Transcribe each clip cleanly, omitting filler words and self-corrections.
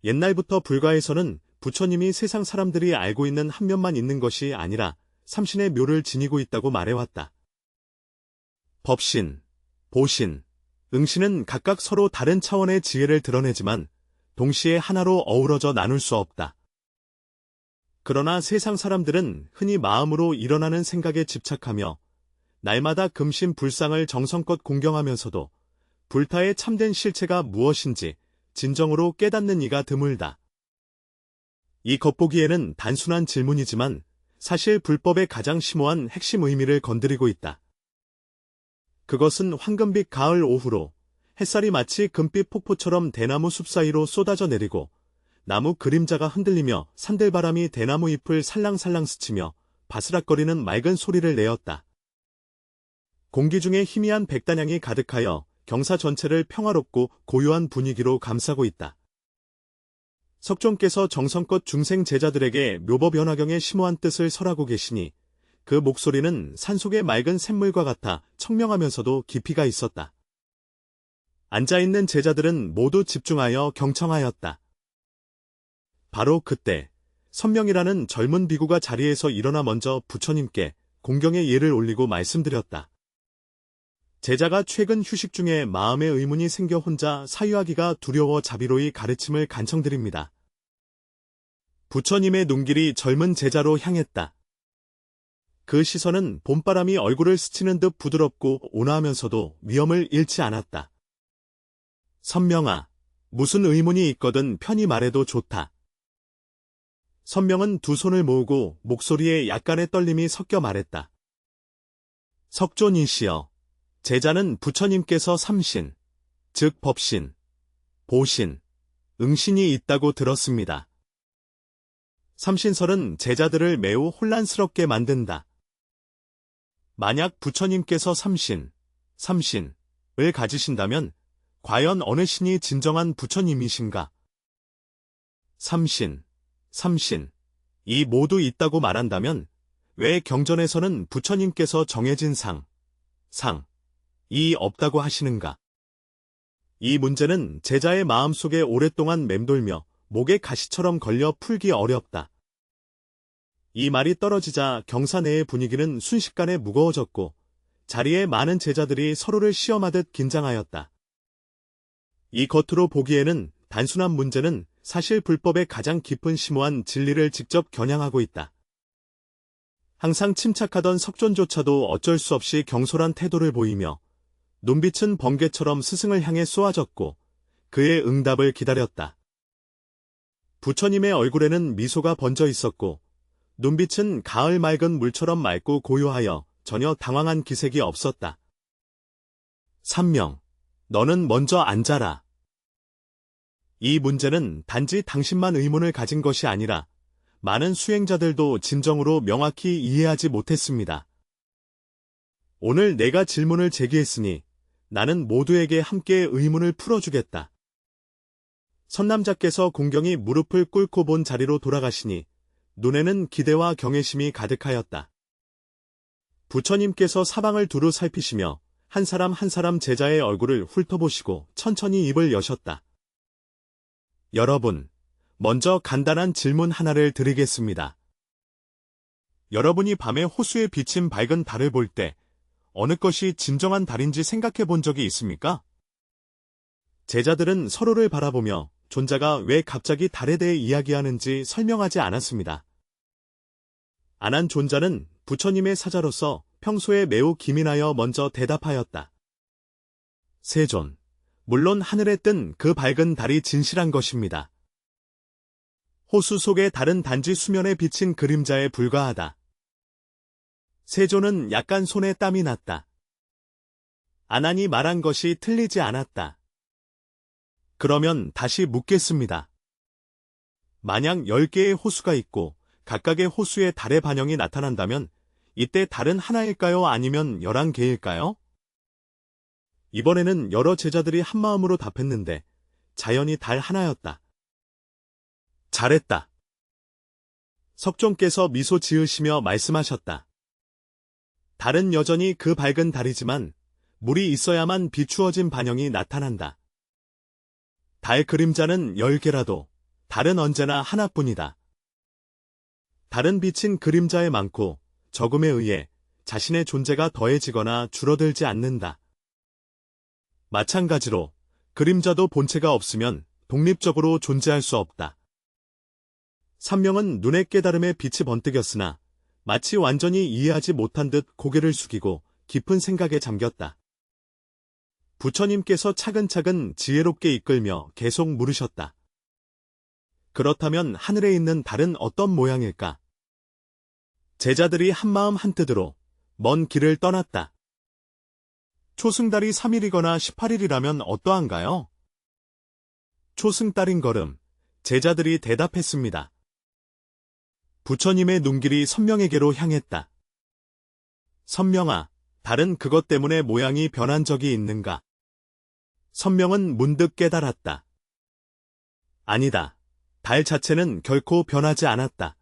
옛날부터 불가에서는 부처님이 세상 사람들이 알고 있는 한 면만 있는 것이 아니라 삼신의 묘를 지니고 있다고 말해왔다. 법신, 보신, 응신은 각각 서로 다른 차원의 지혜를 드러내지만 동시에 하나로 어우러져 나눌 수 없다. 그러나 세상 사람들은 흔히 마음으로 일어나는 생각에 집착하며 날마다 금신불상을 정성껏 공경하면서도 불타의 참된 실체가 무엇인지 진정으로 깨닫는 이가 드물다. 이 겉보기에는 단순한 질문이지만 사실 불법의 가장 심오한 핵심 의미를 건드리고 있다. 그것은 황금빛 가을 오후로 햇살이 마치 금빛 폭포처럼 대나무 숲 사이로 쏟아져 내리고 나무 그림자가 흔들리며 산들바람이 대나무 잎을 살랑살랑 스치며 바스락거리는 맑은 소리를 내었다. 공기 중에 희미한 백단향이 가득하여 경사 전체를 평화롭고 고요한 분위기로 감싸고 있다. 석종께서 정성껏 중생 제자들에게 묘법연화경의 심오한 뜻을 설하고 계시니 그 목소리는 산속의 맑은 샘물과 같아 청명하면서도 깊이가 있었다. 앉아있는 제자들은 모두 집중하여 경청하였다. 바로 그때 선명이라는 젊은 비구가 자리에서 일어나 먼저 부처님께 공경의 예를 올리고 말씀드렸다. 제자가 최근 휴식 중에 마음의 의문이 생겨 혼자 사유하기가 두려워 자비로이 가르침을 간청드립니다. 부처님의 눈길이 젊은 제자로 향했다. 그 시선은 봄바람이 얼굴을 스치는 듯 부드럽고 온화하면서도 위엄을 잃지 않았다. 선명아, 무슨 의문이 있거든 편히 말해도 좋다. 선명은 두 손을 모으고 목소리에 약간의 떨림이 섞여 말했다. 석존이시여, 제자는 부처님께서 삼신, 즉 법신, 보신, 응신이 있다고 들었습니다. 삼신설은 제자들을 매우 혼란스럽게 만든다. 만약 부처님께서 삼신을 가지신다면 과연 어느 신이 진정한 부처님이신가? 삼신, 이 모두 있다고 말한다면 왜 경전에서는 부처님께서 정해진 상이 없다고 하시는가? 이 문제는 제자의 마음속에 오랫동안 맴돌며 목에 가시처럼 걸려 풀기 어렵다. 이 말이 떨어지자 경사 내의 분위기는 순식간에 무거워졌고 자리에 많은 제자들이 서로를 시험하듯 긴장하였다. 이 겉으로 보기에는 단순한 문제는 사실 불법의 가장 깊은 심오한 진리를 직접 겨냥하고 있다. 항상 침착하던 석존조차도 어쩔 수 없이 경솔한 태도를 보이며 눈빛은 번개처럼 스승을 향해 쏘아졌고 그의 응답을 기다렸다. 부처님의 얼굴에는 미소가 번져 있었고 눈빛은 가을 맑은 물처럼 맑고 고요하여 전혀 당황한 기색이 없었다. 삼명, 너는 먼저 앉아라. 이 문제는 단지 당신만 의문을 가진 것이 아니라 많은 수행자들도 진정으로 명확히 이해하지 못했습니다. 오늘 내가 질문을 제기했으니 나는 모두에게 함께 의문을 풀어주겠다. 선남자께서 공경이 무릎을 꿇고 본 자리로 돌아가시니 눈에는 기대와 경외심이 가득하였다. 부처님께서 사방을 두루 살피시며 한 사람 한 사람 제자의 얼굴을 훑어보시고 천천히 입을 여셨다. 여러분, 먼저 간단한 질문 하나를 드리겠습니다. 여러분이 밤에 호수에 비친 밝은 달을 볼 때 어느 것이 진정한 달인지 생각해 본 적이 있습니까? 제자들은 서로를 바라보며 존자가 왜 갑자기 달에 대해 이야기하는지 설명하지 않았습니다. 안한 존자는 부처님의 사자로서 평소에 매우 기민하여 먼저 대답하였다. 세존, 물론 하늘에 뜬 그 밝은 달이 진실한 것입니다. 호수 속의 달은 단지 수면에 비친 그림자에 불과하다. 세존은 약간 손에 땀이 났다. 아난이 말한 것이 틀리지 않았다. 그러면 다시 묻겠습니다. 만약 10개의 호수가 있고 각각의 호수에 달의 반영이 나타난다면 이때 달은 하나일까요? 아니면 11개일까요? 이번에는 여러 제자들이 한마음으로 답했는데 자연히 달 하나였다. 잘했다. 석종께서 미소 지으시며 말씀하셨다. 달은 여전히 그 밝은 달이지만 물이 있어야만 비추어진 반영이 나타난다. 달 그림자는 10개라도 달은 언제나 하나뿐이다. 달은 비친 그림자에 많고 적음에 의해 자신의 존재가 더해지거나 줄어들지 않는다. 마찬가지로 그림자도 본체가 없으면 독립적으로 존재할 수 없다. 삼명은 눈의 깨달음에 빛이 번뜩였으나 마치 완전히 이해하지 못한 듯 고개를 숙이고 깊은 생각에 잠겼다. 부처님께서 차근차근 지혜롭게 이끌며 계속 물으셨다. 그렇다면 하늘에 있는 달은 어떤 모양일까? 제자들이 한마음 한뜻으로 먼 길을 떠났다. 초승달이 3일이거나 18일이라면 어떠한가요? 초승달인 걸음, 제자들이 대답했습니다. 부처님의 눈길이 선명에게로 향했다. 선명아, 달은 그것 때문에 모양이 변한 적이 있는가? 선명은 문득 깨달았다. 아니다. 달 자체는 결코 변하지 않았다.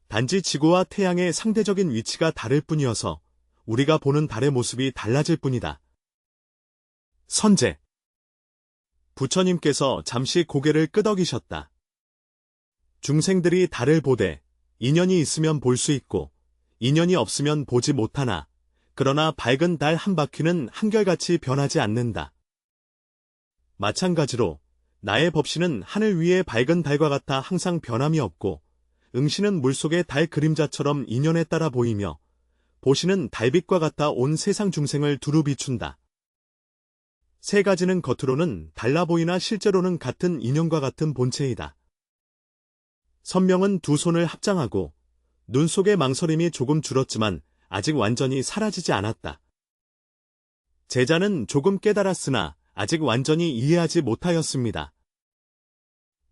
단지 지구와 태양의 상대적인 위치가 다를 뿐이어서 우리가 보는 달의 모습이 달라질 뿐이다. 선제. 부처님께서 잠시 고개를 끄덕이셨다. 중생들이 달을 보되 인연이 있으면 볼 수 있고 인연이 없으면 보지 못하나 그러나 밝은 달 한 바퀴는 한결같이 변하지 않는다. 마찬가지로 나의 법신은 하늘 위의 밝은 달과 같아 항상 변함이 없고 응신은 물속의 달 그림자처럼 인연에 따라 보이며 보시는 달빛과 같아 온 세상 중생을 두루 비춘다. 세 가지는 겉으로는 달라 보이나 실제로는 같은 인연과 같은 본체이다. 선명은 두 손을 합장하고 눈 속의 망설임이 조금 줄었지만 아직 완전히 사라지지 않았다. 제자는 조금 깨달았으나 아직 완전히 이해하지 못하였습니다.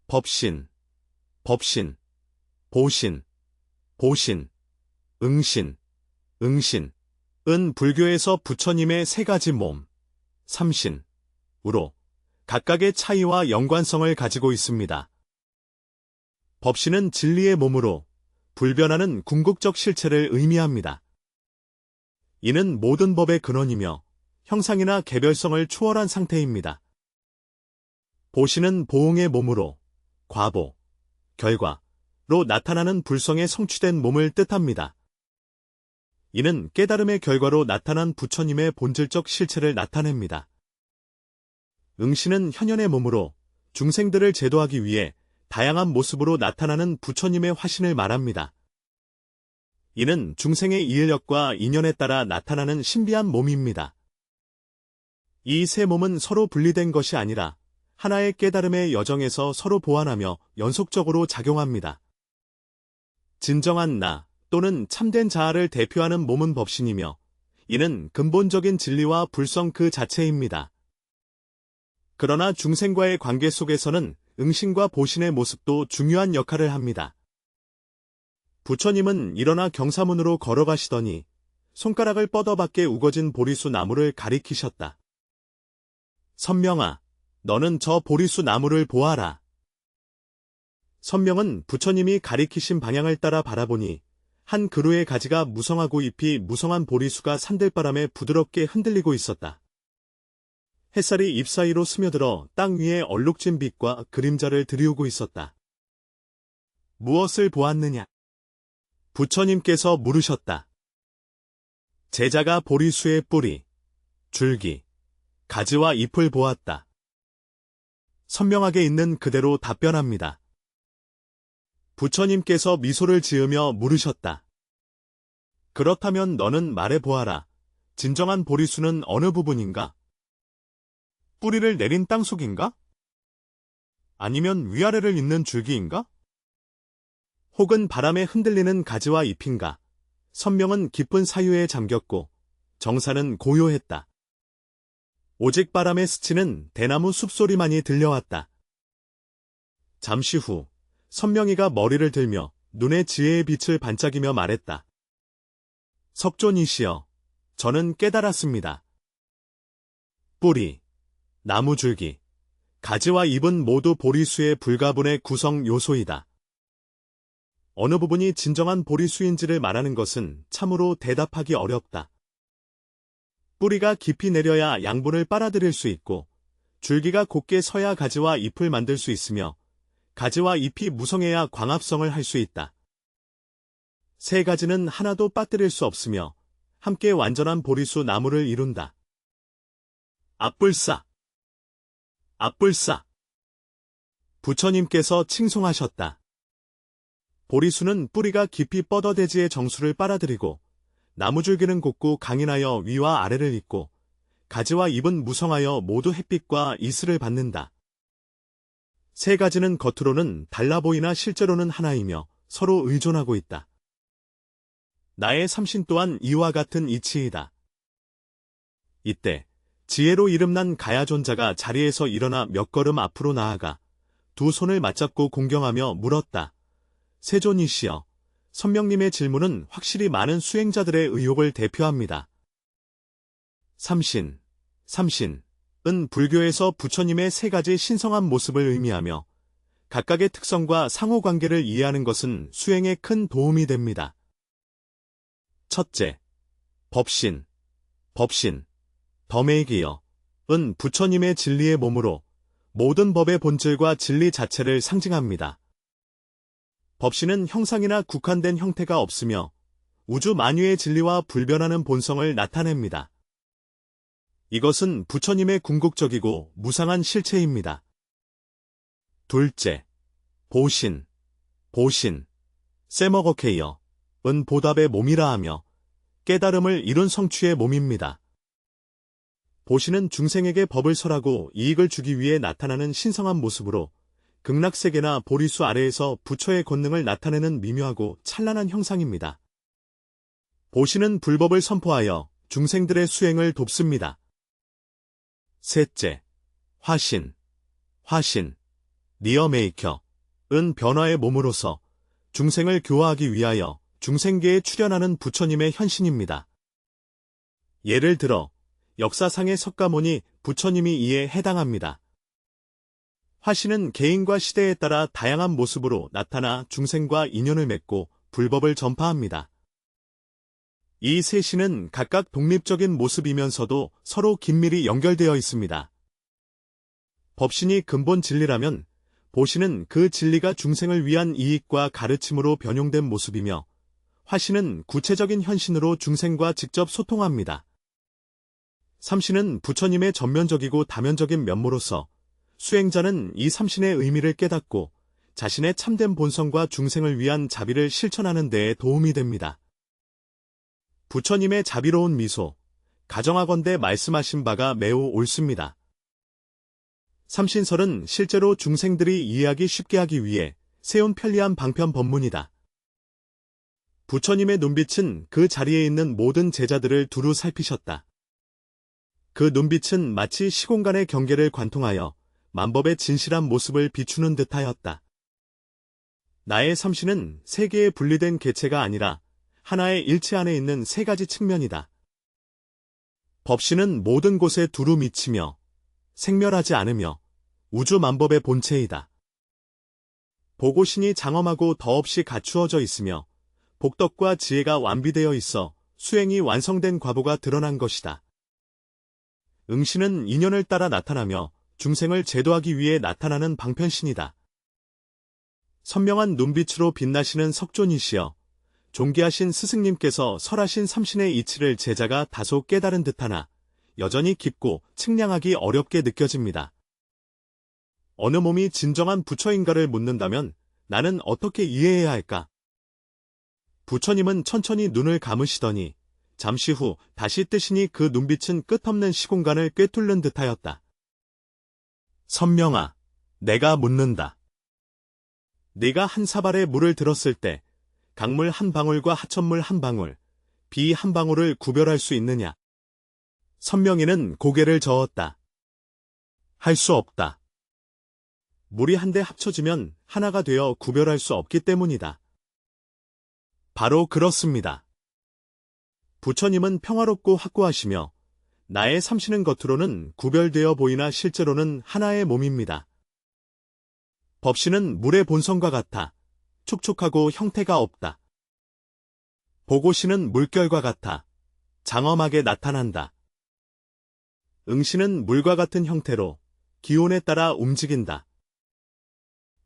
법신, 법신, 보신, 보신, 응신, 응신, 은 불교에서 부처님의 세 가지 몸, 삼신으로 각각의 차이와 연관성을 가지고 있습니다. 법신은 진리의 몸으로 불변하는 궁극적 실체를 의미합니다. 이는 모든 법의 근원이며 형상이나 개별성을 초월한 상태입니다. 보신은 보응의 몸으로 과보, 결과로 나타나는 불성에 성취된 몸을 뜻합니다. 이는 깨달음의 결과로 나타난 부처님의 본질적 실체를 나타냅니다. 응신은 현현의 몸으로 중생들을 제도하기 위해 다양한 모습으로 나타나는 부처님의 화신을 말합니다. 이는 중생의 이해력과 인연에 따라 나타나는 신비한 몸입니다. 이 세 몸은 서로 분리된 것이 아니라 하나의 깨달음의 여정에서 서로 보완하며 연속적으로 작용합니다. 진정한 나 또는 참된 자아를 대표하는 몸은 법신이며 이는 근본적인 진리와 불성 그 자체입니다. 그러나 중생과의 관계 속에서는 응신과 보신의 모습도 중요한 역할을 합니다. 부처님은 일어나 경사문으로 걸어가시더니 손가락을 뻗어밖에 우거진 보리수 나무를 가리키셨다. 선명아, 너는 저 보리수 나무를 보아라. 선명은 부처님이 가리키신 방향을 따라 바라보니 한 그루의 가지가 무성하고 잎이 무성한 보리수가 산들바람에 부드럽게 흔들리고 있었다. 햇살이 잎 사이로 스며들어 땅 위에 얼룩진 빛과 그림자를 들이우고 있었다. 무엇을 보았느냐? 부처님께서 물으셨다. 제자가 보리수의 뿌리, 줄기, 가지와 잎을 보았다. 선명하게 있는 그대로 답변합니다. 부처님께서 미소를 지으며 물으셨다. 그렇다면 너는 말해보아라. 진정한 보리수는 어느 부분인가? 뿌리를 내린 땅속인가? 아니면 위아래를 잇는 줄기인가? 혹은 바람에 흔들리는 가지와 잎인가? 선명은 깊은 사유에 잠겼고 정사는 고요했다. 오직 바람에 스치는 대나무 숲소리만이 들려왔다. 잠시 후 선명이가 머리를 들며 눈에 지혜의 빛을 반짝이며 말했다. 석존이시여, 저는 깨달았습니다. 뿌리, 나무줄기, 가지와 잎은 모두 보리수의 불가분의 구성 요소이다. 어느 부분이 진정한 보리수인지를 말하는 것은 참으로 대답하기 어렵다. 뿌리가 깊이 내려야 양분을 빨아들일 수 있고, 줄기가 곧게 서야 가지와 잎을 만들 수 있으며, 가지와 잎이 무성해야 광합성을 할 수 있다. 세 가지는 하나도 빠뜨릴 수 없으며 함께 완전한 보리수 나무를 이룬다. 앞불사, 앞불사. 부처님께서 칭송하셨다. 보리수는 뿌리가 깊이 뻗어 대지의 정수를 빨아들이고 나무줄기는 곧고 강인하여 위와 아래를 잇고 가지와 잎은 무성하여 모두 햇빛과 이슬을 받는다. 세 가지는 겉으로는 달라 보이나 실제로는 하나이며 서로 의존하고 있다. 나의 삼신 또한 이와 같은 이치이다. 이때 지혜로 이름난 가야존자가 자리에서 일어나 몇 걸음 앞으로 나아가 두 손을 맞잡고 공경하며 물었다. 세존이시여, 선명님의 질문은 확실히 많은 수행자들의 의혹을 대표합니다. 삼신, 삼신은 불교에서 부처님의 세 가지 신성한 모습을 의미하며 각각의 특성과 상호관계를 이해하는 것은 수행에 큰 도움이 됩니다. 첫째, 법신, 덤에이기여은 부처님의 진리의 몸으로 모든 법의 본질과 진리 자체를 상징합니다. 법신은 형상이나 국한된 형태가 없으며 우주 만유의 진리와 불변하는 본성을 나타냅니다. 이것은 부처님의 궁극적이고 무상한 실체입니다. 둘째, 보신, 세머거케이어은 보답의 몸이라 하며 깨달음을 이룬 성취의 몸입니다. 보신은 중생에게 법을 설하고 이익을 주기 위해 나타나는 신성한 모습으로 극락세계나 보리수 아래에서 부처의 권능을 나타내는 미묘하고 찬란한 형상입니다. 보신은 불법을 선포하여 중생들의 수행을 돕습니다. 셋째, 화신, 니어메이커은 변화의 몸으로서 중생을 교화하기 위하여 중생계에 출현하는 부처님의 현신입니다. 예를 들어 역사상의 석가모니 부처님이 이에 해당합니다. 화신은 개인과 시대에 따라 다양한 모습으로 나타나 중생과 인연을 맺고 불법을 전파합니다. 이 세 신은 각각 독립적인 모습이면서도 서로 긴밀히 연결되어 있습니다. 법신이 근본 진리라면 보신은 그 진리가 중생을 위한 이익과 가르침으로 변용된 모습이며 화신은 구체적인 현신으로 중생과 직접 소통합니다. 삼신은 부처님의 전면적이고 다면적인 면모로서 수행자는 이 삼신의 의미를 깨닫고 자신의 참된 본성과 중생을 위한 자비를 실천하는 데에 도움이 됩니다. 부처님의 자비로운 미소, 가정하건대 말씀하신 바가 매우 옳습니다. 삼신설은 실제로 중생들이 이해하기 쉽게 하기 위해 세운 편리한 방편 법문이다. 부처님의 눈빛은 그 자리에 있는 모든 제자들을 두루 살피셨다. 그 눈빛은 마치 시공간의 경계를 관통하여 만법의 진실한 모습을 비추는 듯하였다. 나의 삼신은 세 개의 분리된 개체가 아니라 하나의 일체 안에 있는 세 가지 측면이다. 법신은 모든 곳에 두루 미치며 생멸하지 않으며 우주 만법의 본체이다. 보고신이 장엄하고 더없이 갖추어져 있으며 복덕과 지혜가 완비되어 있어 수행이 완성된 과보가 드러난 것이다. 응신은 인연을 따라 나타나며 중생을 제도하기 위해 나타나는 방편신이다. 선명한 눈빛으로 빛나시는 석존이시여 존귀하신 스승님께서 설하신 삼신의 이치를 제자가 다소 깨달은 듯하나 여전히 깊고 측량하기 어렵게 느껴집니다. 어느 몸이 진정한 부처인가를 묻는다면 나는 어떻게 이해해야 할까? 부처님은 천천히 눈을 감으시더니 잠시 후 다시 뜨시니 그 눈빛은 끝없는 시공간을 꿰뚫는 듯하였다. 선명아, 내가 묻는다. 네가 한 사발에 물을 들었을 때 강물 한 방울과 하천물 한 방울, 비 한 방울을 구별할 수 있느냐? 선명이는 고개를 저었다. 할 수 없다. 물이 한데 합쳐지면 하나가 되어 구별할 수 없기 때문이다. 바로 그렇습니다. 부처님은 평화롭고 확고하시며 나의 삼신은 겉으로는 구별되어 보이나 실제로는 하나의 몸입니다. 법신은 물의 본성과 같아 촉촉하고 형태가 없다. 보고신은 물결과 같아 장엄하게 나타난다. 응신은 물과 같은 형태로 기온에 따라 움직인다.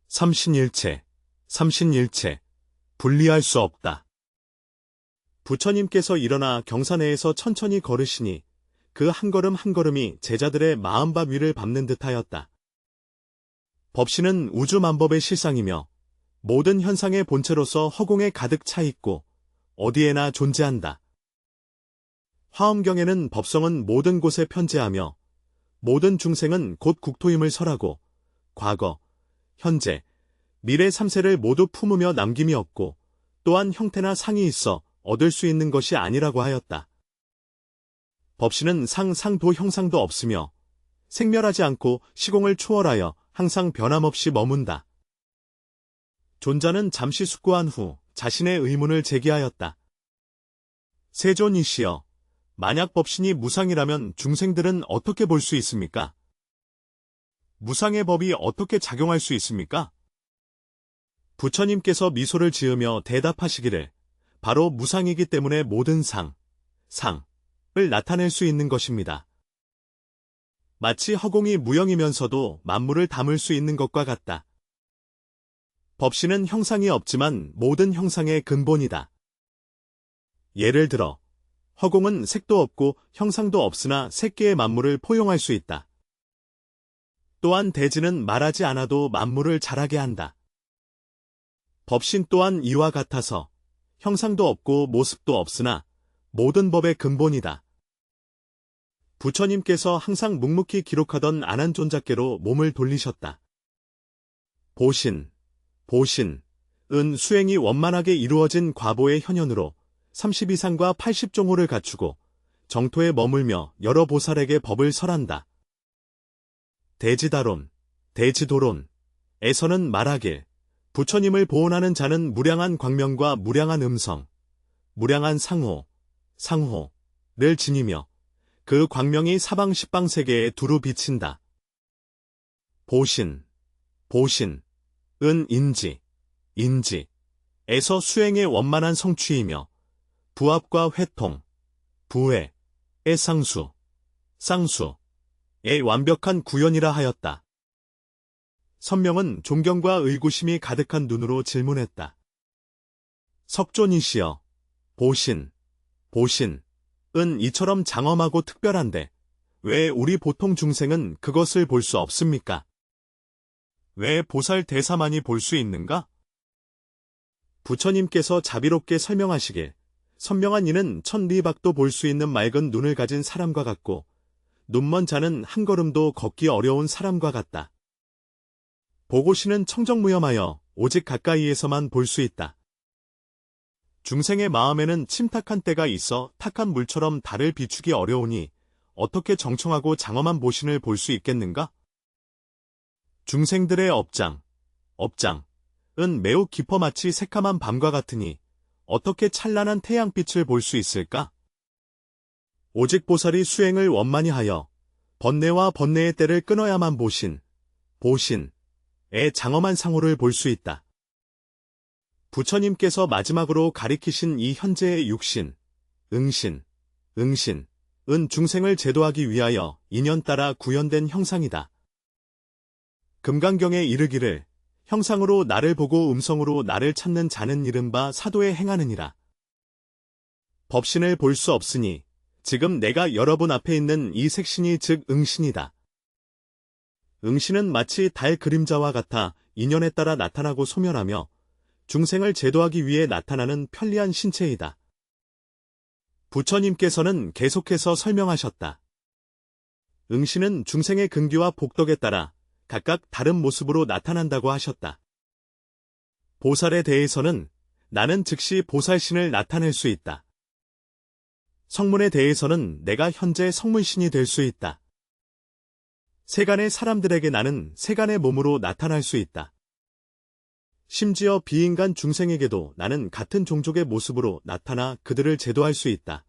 삼신일체, 삼신일체, 분리할 수 없다. 부처님께서 일어나 경사내에서 천천히 걸으시니 그 한 걸음 한 걸음이 제자들의 마음밥 위를 밟는 듯하였다. 법신은 우주만법의 실상이며 모든 현상의 본체로서 허공에 가득 차 있고 어디에나 존재한다. 화엄경에는 법성은 모든 곳에 편재하며 모든 중생은 곧 국토임을 설하고 과거, 현재, 미래 3세를 모두 품으며 남김이 없고 또한 형태나 상이 있어 얻을 수 있는 것이 아니라고 하였다. 법신은 상도 형상도 없으며 생멸하지 않고 시공을 초월하여 항상 변함없이 머문다. 존자는 잠시 숙고한 후 자신의 의문을 제기하였다. 세존이시여, 만약 법신이 무상이라면 중생들은 어떻게 볼 수 있습니까? 무상의 법이 어떻게 작용할 수 있습니까? 부처님께서 미소를 지으며 대답하시기를 바로 무상이기 때문에 모든 상을 나타낼 수 있는 것입니다. 마치 허공이 무형이면서도 만물을 담을 수 있는 것과 같다. 법신은 형상이 없지만 모든 형상의 근본이다. 예를 들어 허공은 색도 없고 형상도 없으나 색계의 만물을 포용할 수 있다. 또한 대지는 말하지 않아도 만물을 자라게 한다. 법신 또한 이와 같아서 형상도 없고 모습도 없으나 모든 법의 근본이다. 부처님께서 항상 묵묵히 기록하던 안한존자께로 몸을 돌리셨다. 보신, 은 수행이 원만하게 이루어진 과보의 현현으로 32상과 80종호를 갖추고 정토에 머물며 여러 보살에게 법을 설한다. 대지다론, 대지도론에서는 말하길 부처님을 보온하는 자는 무량한 광명과 무량한 음성, 무량한 상호를 지니며 그 광명이 사방 십방 세계에 두루 비친다. 보신, 은 인지에서 수행의 원만한 성취이며 부합과 회통, 부회의 쌍수의 완벽한 구현이라 하였다. 선명은 존경과 의구심이 가득한 눈으로 질문했다. 석존이시여, 보신, 은 이처럼 장엄하고 특별한데 왜 우리 보통 중생은 그것을 볼 수 없습니까? 왜 보살 대사만이 볼 수 있는가? 부처님께서 자비롭게 설명하시길 선명한 이는 천리박도 볼 수 있는 맑은 눈을 가진 사람과 같고 눈먼 자는 한 걸음도 걷기 어려운 사람과 같다. 보고시는 청정무염하여 오직 가까이에서만 볼 수 있다. 중생의 마음에는 침탁한 때가 있어 탁한 물처럼 달을 비추기 어려우니 어떻게 정청하고 장엄한 보신을 볼 수 있겠는가? 중생들의 업장은 매우 깊어 마치 새카만 밤과 같으니 어떻게 찬란한 태양빛을 볼 수 있을까? 오직 보살이 수행을 원만히 하여 번뇌와 번뇌의 때를 끊어야만 보신의 장엄한 상호를 볼 수 있다. 부처님께서 마지막으로 가리키신 이 현재의 육신, 응신은 중생을 제도하기 위하여 인연 따라 구현된 형상이다. 금강경에 이르기를 형상으로 나를 보고 음성으로 나를 찾는 자는 이른바 사도에 행하느니라. 법신을 볼 수 없으니 지금 내가 여러분 앞에 있는 이 색신이 즉 응신이다. 응신은 마치 달 그림자와 같아 인연에 따라 나타나고 소멸하며 중생을 제도하기 위해 나타나는 편리한 신체이다. 부처님께서는 계속해서 설명하셨다. 응신은 중생의 근기와 복덕에 따라 각각 다른 모습으로 나타난다고 하셨다. 보살에 대해서는 나는 즉시 보살신을 나타낼 수 있다. 성문에 대해서는 내가 현재 성문신이 될 수 있다. 세간의 사람들에게 나는 세간의 몸으로 나타날 수 있다. 심지어 비인간 중생에게도 나는 같은 종족의 모습으로 나타나 그들을 제도할 수 있다.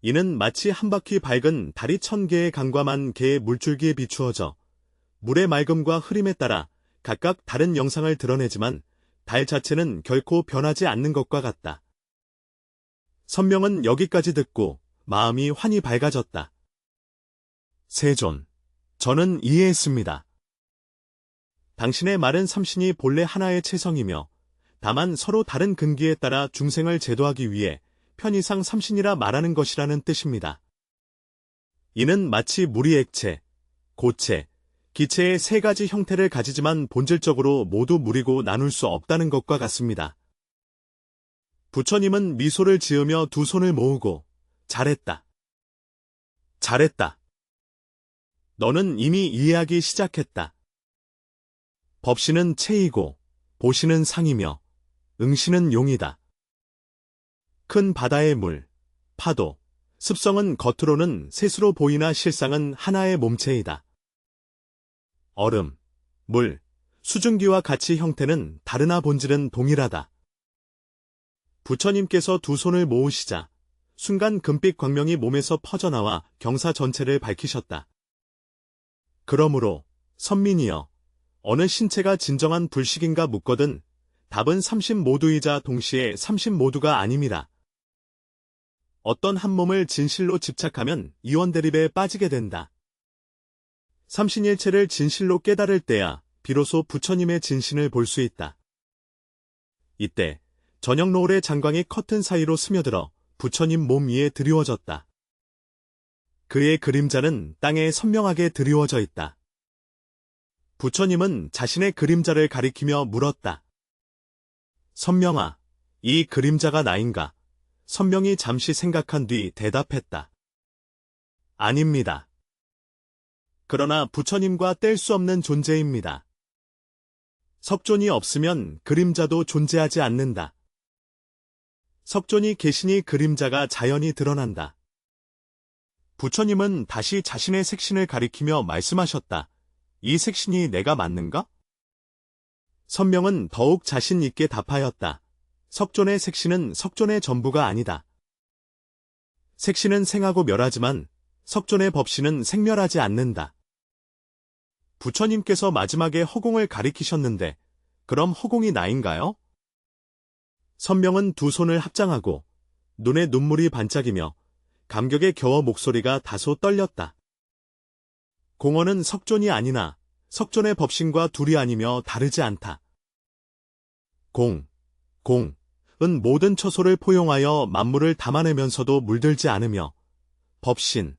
이는 마치 한 바퀴 밝은 달이 1000개의 강과만 개의 물줄기에 비추어져 물의 맑음과 흐림에 따라 각각 다른 영상을 드러내지만 달 자체는 결코 변하지 않는 것과 같다. 선명은 여기까지 듣고 마음이 환히 밝아졌다. 세존, 저는 이해했습니다. 당신의 말은 삼신이 본래 하나의 체성이며 다만 서로 다른 근기에 따라 중생을 제도하기 위해 편의상 삼신이라 말하는 것이라는 뜻입니다. 이는 마치 물이 액체, 고체, 기체의 세 가지 형태를 가지지만 본질적으로 모두 물이고 나눌 수 없다는 것과 같습니다. 부처님은 미소를 지으며 두 손을 모으고 잘했다. 잘했다. 너는 이미 이해하기 시작했다. 법신은 체이고 보신은 상이며 응신은 용이다. 큰 바다의 물, 파도, 습성은 겉으로는 셋으로 보이나 실상은 하나의 몸체이다. 얼음, 물, 수증기와 같이 형태는 다르나 본질은 동일하다. 부처님께서 두 손을 모으시자 순간 금빛 광명이 몸에서 퍼져나와 경사 전체를 밝히셨다. 그러므로 선민이여, 어느 신체가 진정한 불식인가 묻거든 답은 삼신 모두이자 동시에 삼신 모두가 아님이라. 어떤 한 몸을 진실로 집착하면 이원대립에 빠지게 된다. 삼신일체를 진실로 깨달을 때야 비로소 부처님의 진신을 볼 수 있다. 이때 저녁 노을의 장광이 커튼 사이로 스며들어 부처님 몸 위에 드리워졌다. 그의 그림자는 땅에 선명하게 드리워져 있다. 부처님은 자신의 그림자를 가리키며 물었다. 선명아, 이 그림자가 나인가? 선명이 잠시 생각한 뒤 대답했다. 아닙니다. 그러나 부처님과 뗄 수 없는 존재입니다. 석존이 없으면 그림자도 존재하지 않는다. 석존이 계시니 그림자가 자연히 드러난다. 부처님은 다시 자신의 색신을 가리키며 말씀하셨다. 이 색신이 내가 맞는가? 선명은 더욱 자신 있게 답하였다. 석존의 색신은 석존의 전부가 아니다. 색신은 생하고 멸하지만 석존의 법신은 생멸하지 않는다. 부처님께서 마지막에 허공을 가리키셨는데 그럼 허공이 나인가요? 선명은 두 손을 합장하고 눈에 눈물이 반짝이며 감격에 겨워 목소리가 다소 떨렸다. 공원은 석존이 아니나 석존의 법신과 둘이 아니며 다르지 않다. 공은 모든 처소를 포용하여 만물을 담아내면서도 물들지 않으며 법신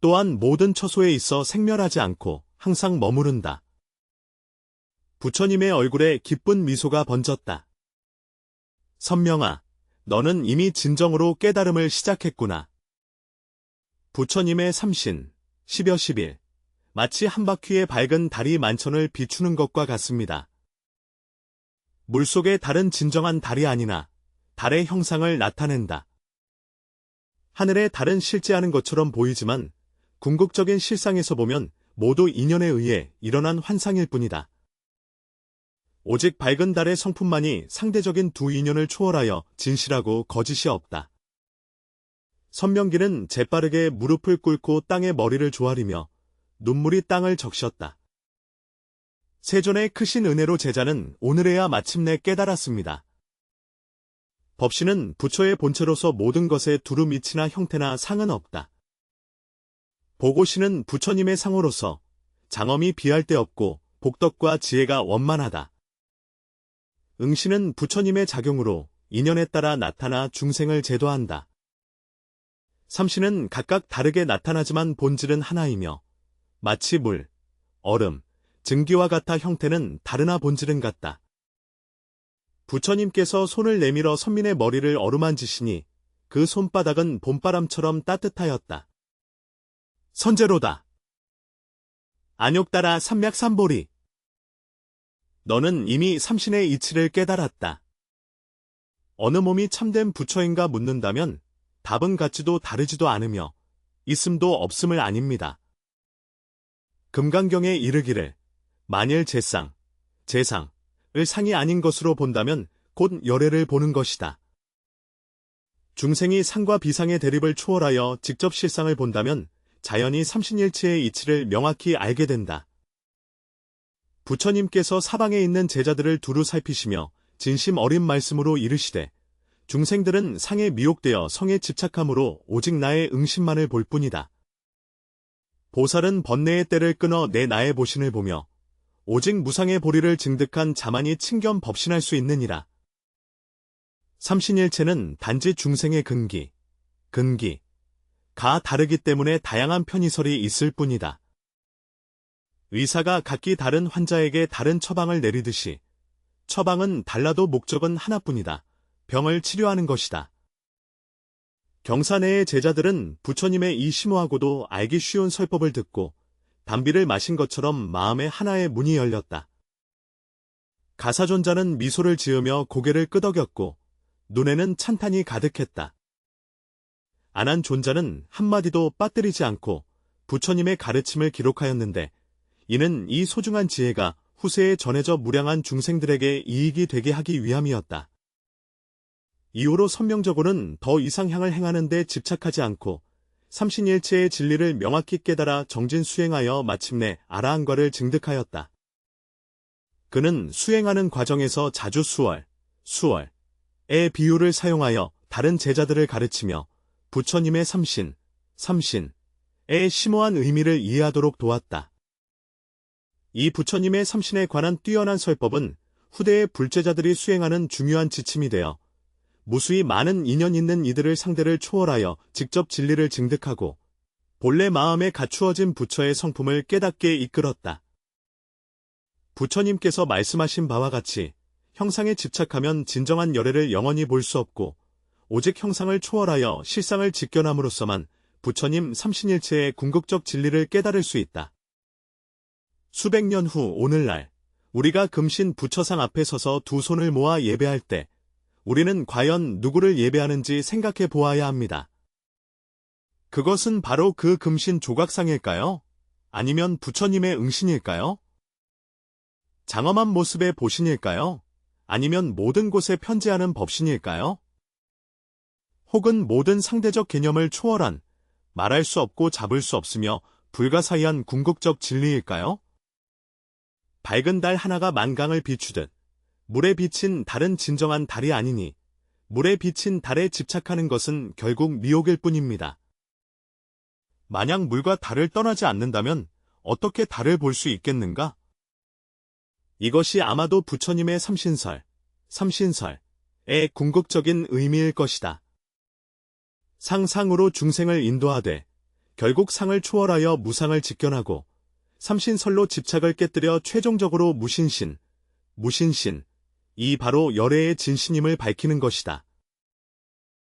또한 모든 처소에 있어 생멸하지 않고 항상 머무른다. 부처님의 얼굴에 기쁜 미소가 번졌다. 선명아, 너는 이미 진정으로 깨달음을 시작했구나. 부처님의 삼신, 10여 10일, 마치 한 바퀴의 밝은 달이 만천을 비추는 것과 같습니다. 물속의 달은 진정한 달이 아니나 달의 형상을 나타낸다. 하늘의 달은 실제하는 것처럼 보이지만 궁극적인 실상에서 보면 모두 인연에 의해 일어난 환상일 뿐이다. 오직 밝은 달의 성품만이 상대적인 두 인연을 초월하여 진실하고 거짓이 없다. 선명기는 재빠르게 무릎을 꿇고 땅에 머리를 조아리며 눈물이 땅을 적셨다. 세존의 크신 은혜로 제자는 오늘에야 마침내 깨달았습니다. 법신은 부처의 본체로서 모든 것에 두루 밑이나 형태나 상은 없다. 보고신은 부처님의 상호로서 장엄이 비할 데 없고 복덕과 지혜가 원만하다. 응신은 부처님의 작용으로 인연에 따라 나타나 중생을 제도한다. 삼신은 각각 다르게 나타나지만 본질은 하나이며 마치 물, 얼음, 증기와 같아 형태는 다르나 본질은 같다. 부처님께서 손을 내밀어 선민의 머리를 어루만지시니 그 손바닥은 봄바람처럼 따뜻하였다. 선제로다. 안욕따라 삼맥삼보리. 너는 이미 삼신의 이치를 깨달았다. 어느 몸이 참된 부처인가 묻는다면 답은 같지도 다르지도 않으며 있음도 없음을 아닙니다. 금강경에 이르기를 만일 재상을 상이 아닌 것으로 본다면 곧 열애를 보는 것이다. 중생이 상과 비상의 대립을 초월하여 직접 실상을 본다면 자연히 삼신일체의 이치를 명확히 알게 된다. 부처님께서 사방에 있는 제자들을 두루 살피시며 진심 어린 말씀으로 이르시되 중생들은 상에 미혹되어 성에 집착함으로 오직 나의 응심만을 볼 뿐이다. 보살은 번뇌의 때를 끊어 내 나의 보신을 보며 오직 무상의 보리를 증득한 자만이 칭견 법신할 수 있느니라. 삼신일체는 단지 중생의 근기가 다르기 때문에 다양한 편의설이 있을 뿐이다. 의사가 각기 다른 환자에게 다른 처방을 내리듯이 처방은 달라도 목적은 하나뿐이다. 병을 치료하는 것이다. 경사내의 제자들은 부처님의 이 심오하고도 알기 쉬운 설법을 듣고 담비를 마신 것처럼 마음에 하나의 문이 열렸다. 가사존자는 미소를 지으며 고개를 끄덕였고 눈에는 찬탄이 가득했다. 아난존자는 한마디도 빠뜨리지 않고 부처님의 가르침을 기록하였는데 이는 이 소중한 지혜가 후세에 전해져 무량한 중생들에게 이익이 되게 하기 위함이었다. 이후로 선명적으로는 더 이상 향을 행하는 데 집착하지 않고 삼신일체의 진리를 명확히 깨달아 정진 수행하여 마침내 아라한과를 증득하였다. 그는 수행하는 과정에서 자주 수월의 비유를 사용하여 다른 제자들을 가르치며 부처님의 삼신의 심오한 의미를 이해하도록 도왔다. 이 부처님의 삼신에 관한 뛰어난 설법은 후대의 불제자들이 수행하는 중요한 지침이 되어 무수히 많은 인연 있는 이들을 상대를 초월하여 직접 진리를 증득하고 본래 마음에 갖추어진 부처의 성품을 깨닫게 이끌었다. 부처님께서 말씀하신 바와 같이 형상에 집착하면 진정한 열애를 영원히 볼 수 없고 오직 형상을 초월하여 실상을 직견함으로써만 부처님 삼신일체의 궁극적 진리를 깨달을 수 있다. 수백 년 후 오늘날 우리가 금신 부처상 앞에 서서 두 손을 모아 예배할 때 우리는 과연 누구를 예배하는지 생각해 보아야 합니다. 그것은 바로 그 금신 조각상일까요? 아니면 부처님의 응신일까요? 장엄한 모습의 보신일까요? 아니면 모든 곳에 편재하는 법신일까요? 혹은 모든 상대적 개념을 초월한 말할 수 없고 잡을 수 없으며 불가사의한 궁극적 진리일까요? 밝은 달 하나가 만강을 비추듯 물에 비친 달은 진정한 달이 아니니 물에 비친 달에 집착하는 것은 결국 미혹일 뿐입니다. 만약 물과 달을 떠나지 않는다면 어떻게 달을 볼 수 있겠는가? 이것이 아마도 부처님의 삼신설의 궁극적인 의미일 것이다. 상상으로 중생을 인도하되 결국 상을 초월하여 무상을 직견하고 삼신설로 집착을 깨뜨려 최종적으로 무신신, 이 바로 열애의 진신임을 밝히는 것이다.